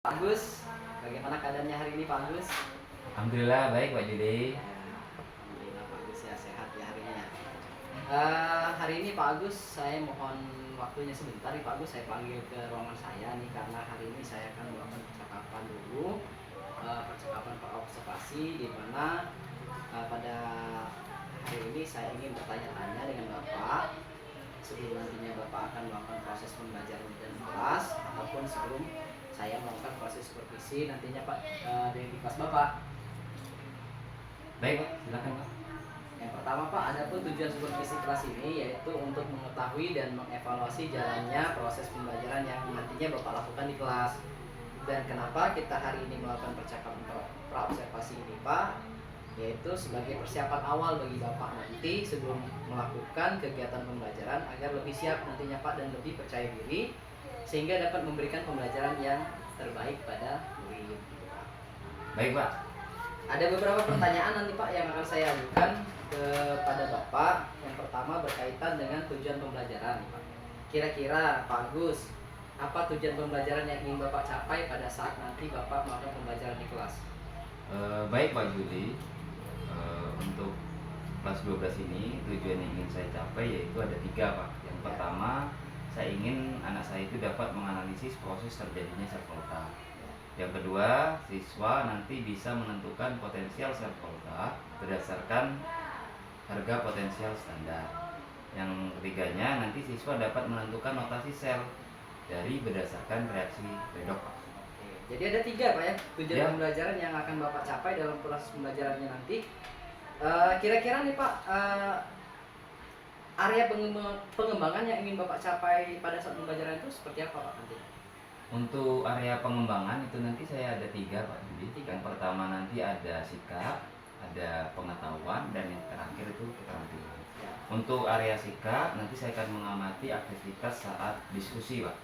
Pak Agus, bagaimana keadaannya hari ini Pak Agus? Alhamdulillah baik Pak Judi. Alhamdulillah Pak Agus ya sehat ya hari ini ya. Hari ini Pak Agus saya mohon waktunya sebentar nih Pak Agus, saya panggil ke ruangan saya nih karena hari ini saya akan melakukan percakapan dulu, percakapan observasi di mana pada hari ini saya ingin bertanya-tanya dengan Bapak sebelum nantinya Bapak akan melakukan proses pembelajaran dan kelas ataupun sebelum saya melakukan proses supervisi nantinya Pak di kelas Bapak. Baik Pak, silakan Pak. Yang pertama Pak, adapun tujuan supervisi kelas ini yaitu untuk mengetahui dan mengevaluasi jalannya proses pembelajaran yang nantinya Bapak lakukan di kelas. Dan kenapa kita hari ini melakukan percakapan praobservasi ini Pak? Yaitu sebagai persiapan awal bagi Bapak nanti sebelum melakukan kegiatan pembelajaran agar lebih siap nantinya Pak dan lebih percaya diri sehingga dapat memberikan pembelajaran yang terbaik pada murid. Baik Pak. Ada beberapa pertanyaan nanti Pak yang akan saya ajukan kepada Bapak. Yang pertama berkaitan dengan tujuan pembelajaran Pak. Kira-kira Pak Agus, apa tujuan pembelajaran yang ingin Bapak capai pada saat nanti Bapak melakukan pembelajaran di kelas? Baik Pak Judi. Untuk kelas 12 ini tujuan yang ingin saya capai yaitu ada 3 Pak. Yang pertama, saya ingin anak saya itu dapat menganalisis proses terjadinya sel volta. Yang kedua, siswa nanti bisa menentukan potensial sel volta berdasarkan harga potensial standar. Yang ketiganya, nanti siswa dapat menentukan notasi sel dari berdasarkan reaksi redox. Jadi ada 3 Pak ya tujuan Ya. pembelajaran yang akan Bapak capai dalam proses pembelajarannya nanti. Kira-kira nih Pak, area pengembangan yang ingin Bapak capai pada saat pembelajaran itu seperti apa Pak nanti? Untuk area pengembangan itu nanti saya ada 3 Pak Judi. 3. Yang pertama nanti ada sikap, ada pengetahuan, dan yang terakhir itu keterampilan. Ya. Untuk area sikap nanti saya akan mengamati aktivitas saat diskusi Pak.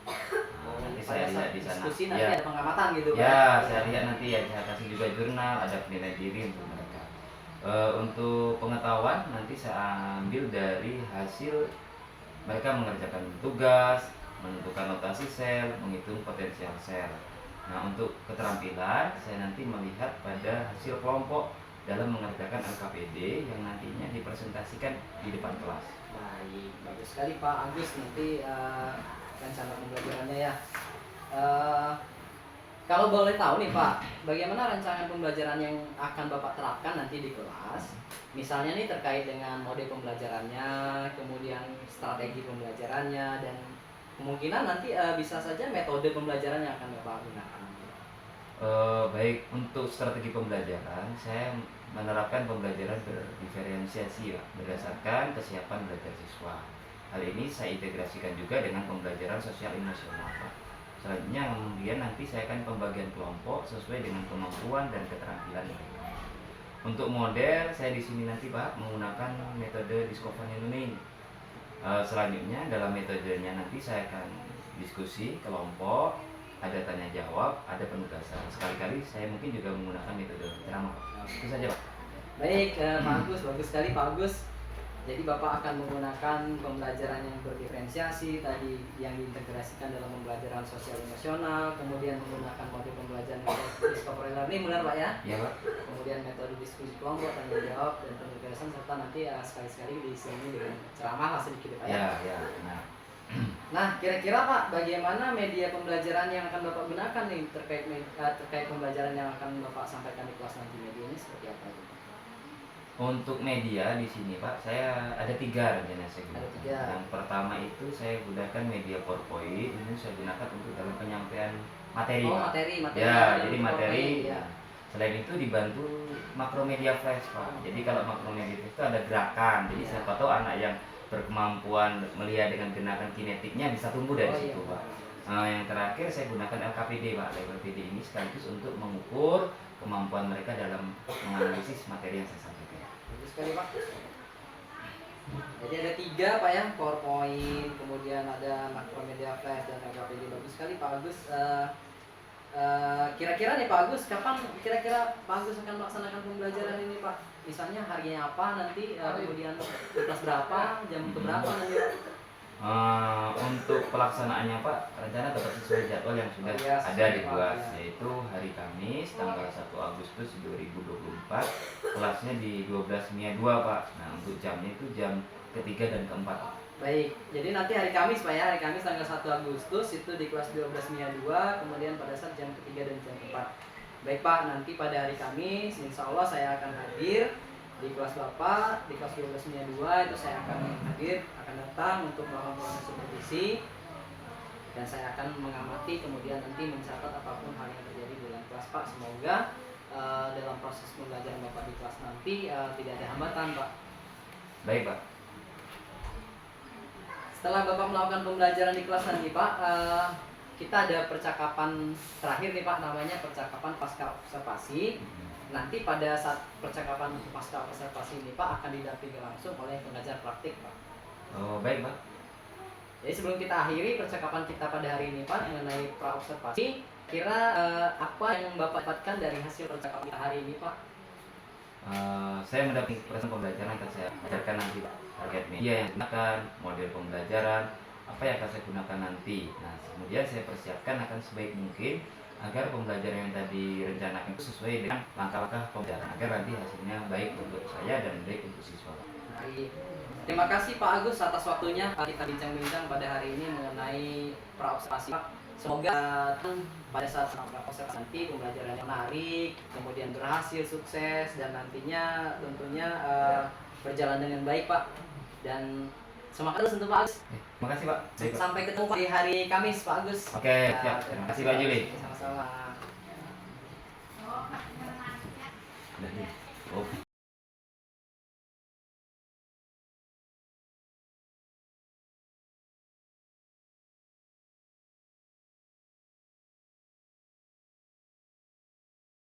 Nanti saya lihat di sana. Diskusi nanti Ya, ada pengamatan gitu Pak. ya saya lihat nanti ya, saya kasih juga jurnal, ada penilaian diri untuk mereka. Untuk pengetahuan nanti saya ambil dari hasil mereka mengerjakan tugas, menentukan notasi sel, menghitung potensial sel. Nah, untuk keterampilan saya nanti melihat pada hasil kelompok dalam mengerjakan LKPD yang nantinya dipresentasikan di depan kelas. Baik, bagus sekali Pak Agus nanti rencana pembelajarannya ya. Eh, Kalau boleh tahu nih Pak, bagaimana rancangan pembelajaran yang akan Bapak terapkan nanti di kelas? Misalnya nih terkait dengan mode pembelajarannya, kemudian strategi pembelajarannya, dan kemungkinan nanti bisa saja metode pembelajaran yang akan Bapak gunakan. Baik, untuk strategi pembelajaran saya menerapkan pembelajaran berdiferensiasi Pak, berdasarkan kesiapan belajar siswa. Hal ini saya integrasikan juga dengan pembelajaran sosial emosional Pak. Selanjutnya kemudian nanti saya akan pembagian kelompok sesuai dengan kemampuan dan keterampilan mereka. Untuk model saya di sini nanti Pak menggunakan metode discovery learning. Selanjutnya dalam metodenya nanti saya akan diskusi kelompok, ada tanya jawab, ada penugasan. Sekali-kali saya mungkin juga menggunakan metode ceramah. Itu saja Pak. Baik, Pak Agus, bagus sekali Pak Agus. Jadi Bapak akan menggunakan pembelajaran yang berdiferensiasi tadi yang diintegrasikan dalam pembelajaran sosial emosional, kemudian menggunakan mode pembelajaran discovery learning, benar Pak ya? Iya Pak. Kemudian metode diskusi kelompok, tanya jawab, dan penugasan serta nanti sekali-sekali diiringi dengan ceramah lah sedikit Pak ya. Ya. Nah, kira-kira Pak, bagaimana media pembelajaran yang akan Bapak gunakan nih terkait pembelajaran yang akan Bapak sampaikan di kelas nanti, medianya seperti apa itu? Untuk media di sini Pak, saya ada 3 rencana saya gunakan. Ada 3. Yang pertama itu saya gunakan media PowerPoint, ini saya gunakan untuk dalam penyampaian materi Oh, Pak. materi. Ya, jadi materi. Ya. Selain itu dibantu makromedia flash Pak. Jadi kalau makromedia flash itu ada gerakan. Jadi Ya. siapa tahu anak yang berkemampuan melihat dengan gerakan kinetiknya bisa tumbuh dari situ Iya, Pak. Nah, yang terakhir saya gunakan LKPD Pak. LKPD ini sekaligus untuk mengukur kemampuan mereka dalam menganalisis materi yang saya sampaikan. Bagus sekali Pak. Jadi ada 3 Pak ya, PowerPoint, kemudian ada Macromedia Flash dan LKPD. Bagus sekali Pak Agus. Kira-kira nih Pak Agus, kapan kira-kira Pak Agus akan melaksanakan pembelajaran ini Pak? Misalnya harinya apa nanti, kemudian kelas berapa, jam berapa nanti Pak? Untuk pelaksanaannya Pak, rencana tetap sesuai jadwal yang sudah Oh iya, ada sesuai, dibuat, Pak, ya. yaitu hari Kamis tanggal 1 Agustus 2024, kelasnya di 12 MIA 2 Pak. Nah untuk jamnya itu jam ketiga dan keempat. Baik, jadi nanti hari Kamis Pak ya, hari Kamis tanggal 1 Agustus itu di kelas 12 MIA 2, kemudian pada saat jam ketiga dan jam keempat. Baik Pak, nanti pada hari Kamis insya Allah saya akan hadir di kelas Bapak, di kelas 12 MIA 2 itu saya akan hadir, akan datang untuk melakukan proses supervisi, dan saya akan mengamati kemudian nanti mencatat apapun hal yang terjadi di dalam kelas Pak. Semoga dalam proses pembelajaran Bapak di kelas nanti tidak ada hambatan Pak. Baik Pak. Setelah Bapak melakukan pembelajaran di kelas nanti Pak, kita ada percakapan terakhir nih Pak, namanya percakapan pasca observasi. Nanti pada saat percakapan pasca observasi ini Pak akan didampingi langsung oleh pengajar praktik Pak. Oh baik Pak. Jadi sebelum kita akhiri percakapan kita pada hari ini Pak mengenai pra observasi, kira apa yang Bapak dapatkan dari hasil percakapan kita hari ini Pak? Saya mendampingi proses pembelajaran akan saya ajarkan nanti Pak. Target media yang digunakan, model pembelajaran, apa yang akan saya gunakan nanti. Nah kemudian saya persiapkan akan sebaik mungkin agar pembelajaran yang tadi rencanakan itu sesuai dengan langkah-langkah pembelajaran agar nanti hasilnya baik untuk saya dan baik untuk siswa. Baik. Terima kasih Pak Agus atas waktunya. Kita bincang-bincang pada hari ini mengenai pra observasi Pak. Semoga pada saat pra observasi nanti pembelajarannya menarik, kemudian berhasil, sukses, dan nantinya tentunya berjalan dengan baik Pak. Dan semangat terus untuk Pak Agus. Terima kasih Pak. Baik, Pak. Sampai ketemu Pak di hari Kamis Pak Agus. Oke, siap. Terima kasih Pak Juli. Sama-sama. Oh.